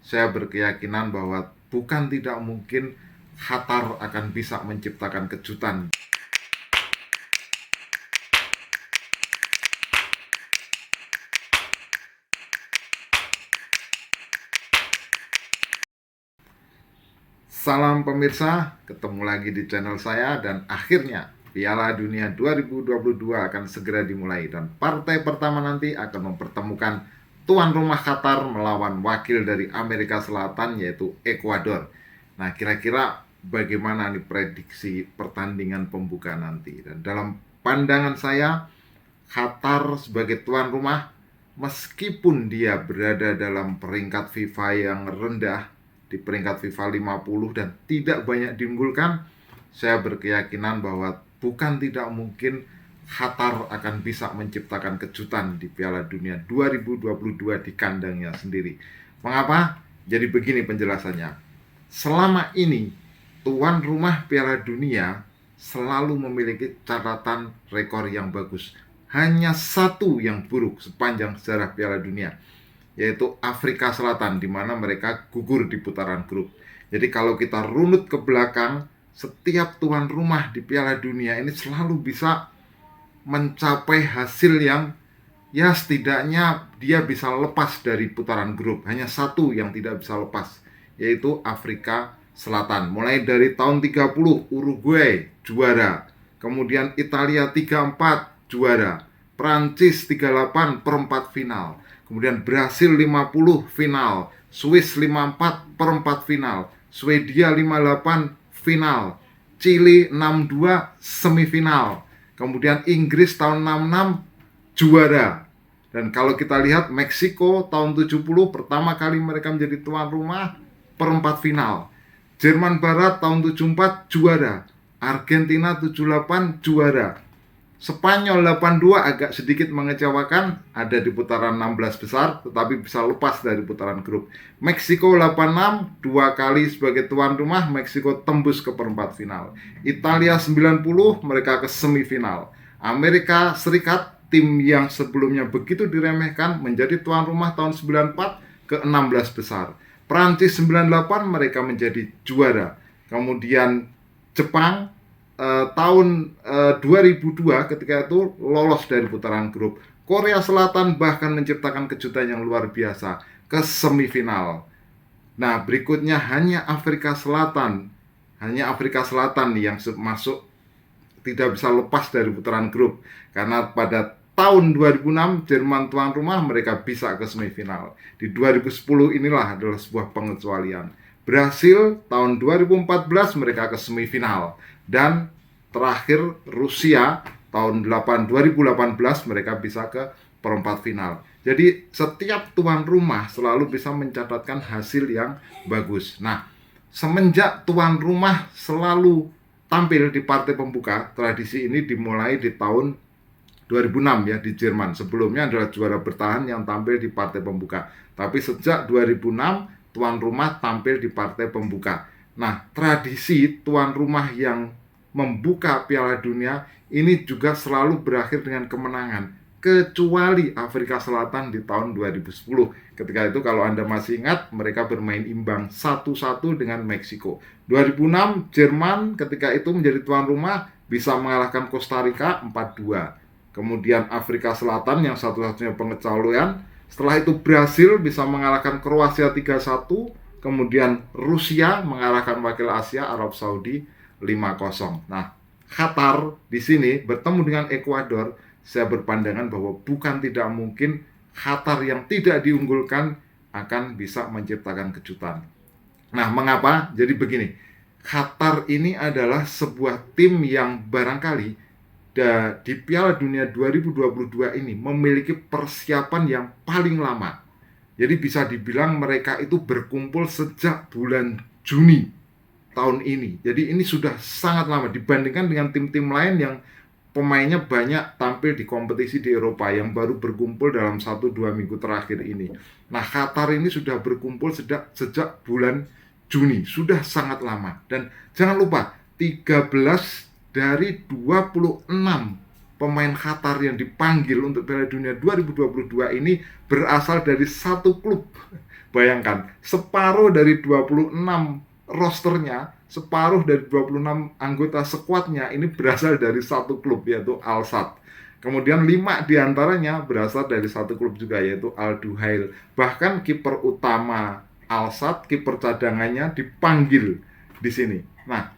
saya berkeyakinan bahwa bukan tidak mungkin Qatar akan bisa menciptakan kejutan. Salam pemirsa, ketemu lagi di channel saya dan akhirnya Piala Dunia 2022 akan segera dimulai dan partai pertama nanti akan mempertemukan tuan rumah Qatar melawan wakil dari Amerika Selatan yaitu Ekuador. Nah, kira-kira bagaimana nih prediksi pertandingan pembuka nanti? Dan dalam pandangan saya, Qatar sebagai tuan rumah meskipun dia berada dalam peringkat FIFA yang rendah di peringkat FIFA 50 dan tidak banyak diunggulkan, saya berkeyakinan bahwa bukan tidak mungkin Qatar akan bisa menciptakan kejutan di Piala Dunia 2022 di kandangnya sendiri. Mengapa? Jadi begini penjelasannya. Selama ini tuan rumah Piala Dunia selalu memiliki catatan rekor yang bagus. Hanya satu yang buruk sepanjang sejarah Piala Dunia, yaitu Afrika Selatan, di mana mereka gugur di putaran grup. Jadi kalau kita runut ke belakang, setiap tuan rumah di Piala Dunia ini selalu bisa mencapai hasil yang ya setidaknya dia bisa lepas dari putaran grup. Hanya satu yang tidak bisa lepas, yaitu Afrika Selatan. Mulai dari tahun 30 Uruguay juara, kemudian Italia 34 juara, Prancis 38 perempat final, kemudian Brasil 50 final, Swiss 54 perempat final, Swedia 58 final, Chili 62 semifinal, kemudian Inggris tahun 66 juara. Dan kalau kita lihat Meksiko tahun 70 pertama kali mereka menjadi tuan rumah perempat final. Jerman Barat tahun 74 juara, Argentina 78 juara. Spanyol 82 agak sedikit mengecewakan, ada di putaran 16 besar tetapi bisa lepas dari putaran grup. Meksiko 86 dua kali sebagai tuan rumah, Meksiko tembus ke perempat final. Italia 90 mereka ke semifinal. Amerika Serikat, tim yang sebelumnya begitu diremehkan, menjadi tuan rumah tahun 94 ke 16 besar. Prancis 98 mereka menjadi juara. Kemudian Jepang tahun 2002 ketika itu lolos dari putaran grup. Korea Selatan bahkan menciptakan kejutan yang luar biasa ke semifinal. Nah, berikutnya hanya Afrika Selatan yang masuk, tidak bisa lepas dari putaran grup, karena pada tahun 2006 Jerman tuan rumah mereka bisa ke semifinal. Di 2010 inilah adalah sebuah pengecualian. Brasil tahun 2014 mereka ke semifinal, dan terakhir Rusia tahun 2018 mereka bisa ke perempat final. Jadi setiap tuan rumah selalu bisa mencatatkan hasil yang bagus. Nah, semenjak tuan rumah selalu tampil di partai pembuka, tradisi ini dimulai di tahun 2006 ya di Jerman. Sebelumnya adalah juara bertahan yang tampil di partai pembuka. Tapi sejak 2006 tuan rumah tampil di partai pembuka. Nah, tradisi tuan rumah yang membuka Piala Dunia ini juga selalu berakhir dengan kemenangan, kecuali Afrika Selatan di tahun 2010. Ketika itu kalau Anda masih ingat, mereka bermain imbang 1-1 dengan Meksiko. 2006 Jerman ketika itu menjadi tuan rumah bisa mengalahkan Costa Rica 4-2. Kemudian Afrika Selatan yang satu-satunya pengecualian. Setelah itu Brasil bisa mengalahkan Kroasia 3-1. Kemudian Rusia mengalahkan wakil Asia Arab Saudi 5-0. Nah, Qatar di sini bertemu dengan Ekuador. Saya berpandangan bahwa bukan tidak mungkin Qatar yang tidak diunggulkan akan bisa menciptakan kejutan. Nah, mengapa? Jadi begini, Qatar ini adalah sebuah tim yang barangkali di Piala Dunia 2022 ini memiliki persiapan yang paling lama. Jadi bisa dibilang mereka itu berkumpul sejak bulan Juni tahun ini. Jadi ini sudah sangat lama dibandingkan dengan tim-tim lain yang pemainnya banyak tampil di kompetisi di Eropa yang baru berkumpul dalam 1-2 minggu terakhir ini. Nah, Qatar ini sudah berkumpul sejak bulan Juni, sudah sangat lama. Dan jangan lupa, 13 dari 26 pemain Qatar yang dipanggil untuk Piala Dunia 2022 ini berasal dari satu klub, Bayangkan, separuh dari 26 rosternya, separuh dari 26 anggota skuadnya ini berasal dari satu klub, yaitu Al Sadd. Kemudian 5 diantaranya berasal dari satu klub juga, yaitu Al Duhail. Bahkan kiper utama Al Sadd, kiper cadangannya dipanggil di sini. Nah,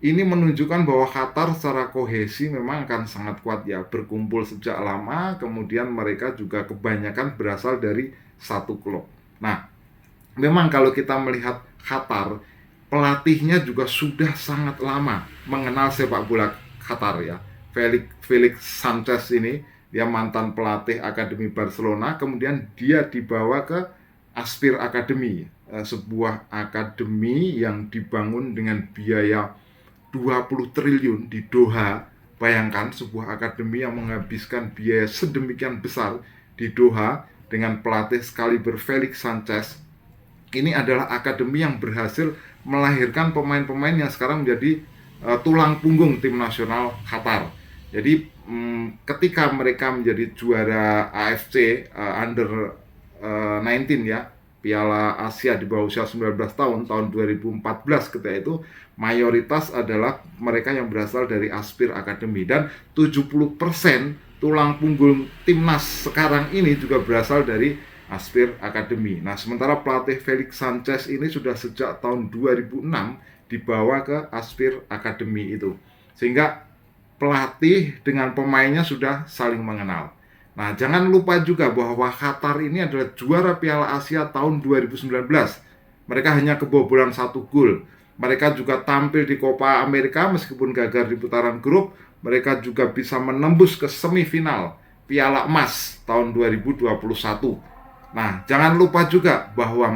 ini menunjukkan bahwa Qatar secara kohesi memang akan sangat kuat ya, berkumpul sejak lama, kemudian mereka juga kebanyakan berasal dari satu klub. Nah, memang kalau kita melihat Qatar, pelatihnya juga sudah sangat lama mengenal sepak bola Qatar ya. Felix Sanchez ini, dia mantan pelatih Akademi Barcelona, kemudian dia dibawa ke Aspir Academy, sebuah akademi yang dibangun dengan biaya 20 triliun di Doha. Bayangkan sebuah akademi yang menghabiskan biaya sedemikian besar di Doha dengan pelatih sekaliber Felix Sanchez. Ini adalah akademi yang berhasil melahirkan pemain-pemain yang sekarang menjadi tulang punggung tim nasional Qatar. Jadi ketika mereka menjadi juara AFC Under 19 ya, Piala Asia di bawah usia 19 tahun 2014, ketika itu mayoritas adalah mereka yang berasal dari Aspir Academy, dan 70% tulang punggung timnas sekarang ini juga berasal dari Aspir Academy. Nah, sementara pelatih Felix Sanchez ini sudah sejak tahun 2006 dibawa ke Aspir Academy itu, sehingga pelatih dengan pemainnya sudah saling mengenal. Nah, jangan lupa juga bahwa Qatar ini adalah juara Piala Asia tahun 2019. Mereka hanya kebobolan 1 gol. Mereka juga tampil di Copa America meskipun gagal di putaran grup. Mereka juga bisa menembus ke semifinal Piala Emas tahun 2021. Nah, jangan lupa juga bahwa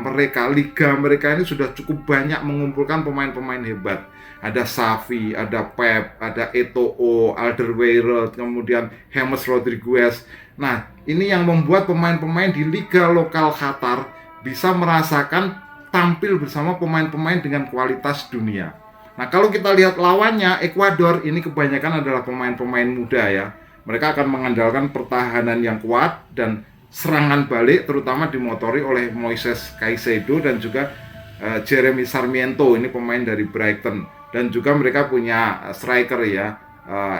liga mereka ini sudah cukup banyak mengumpulkan pemain-pemain hebat. Ada Xavi, ada Pep, ada Eto'o, Alderweireld, kemudian James Rodriguez. Nah, ini yang membuat pemain-pemain di liga lokal Qatar bisa merasakan tampil bersama pemain-pemain dengan kualitas dunia. Nah, kalau kita lihat lawannya, Ekuador, ini kebanyakan adalah pemain-pemain muda ya. Mereka akan mengandalkan pertahanan yang kuat dan serangan balik, terutama dimotori oleh Moises Caicedo dan juga Jeremy Sarmiento, ini pemain dari Brighton. Dan juga mereka punya striker ya,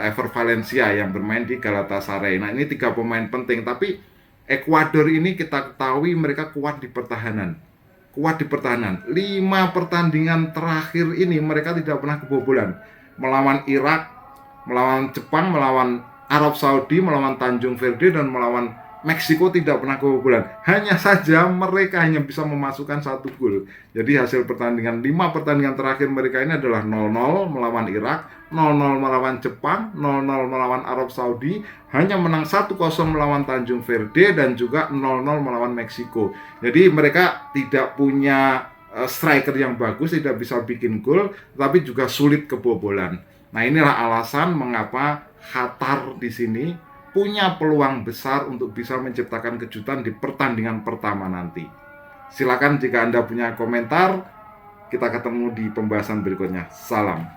Ever Valencia yang bermain di Galatasaray. Nah, ini 3 pemain penting. Tapi Ekuador ini kita ketahui mereka kuat di pertahanan. 5 pertandingan terakhir ini mereka tidak pernah kebobolan. Melawan Irak, melawan Jepang, melawan Arab Saudi, melawan Tanjung Verde, dan melawan Meksiko tidak pernah kebobolan. Hanya saja mereka hanya bisa memasukkan 1 gol. Jadi hasil pertandingan 5 pertandingan terakhir mereka ini adalah 0-0 melawan Irak, 0-0 melawan Jepang, 0-0 melawan Arab Saudi, hanya menang 1-0 melawan Tanjung Verde, dan juga 0-0 melawan Meksiko. Jadi mereka tidak punya striker yang bagus, tidak bisa bikin gol, tapi juga sulit kebobolan. Nah, inilah alasan mengapa Qatar di sini punya peluang besar untuk bisa menciptakan kejutan di pertandingan pertama nanti. Silakan jika Anda punya komentar, kita ketemu di pembahasan berikutnya. Salam.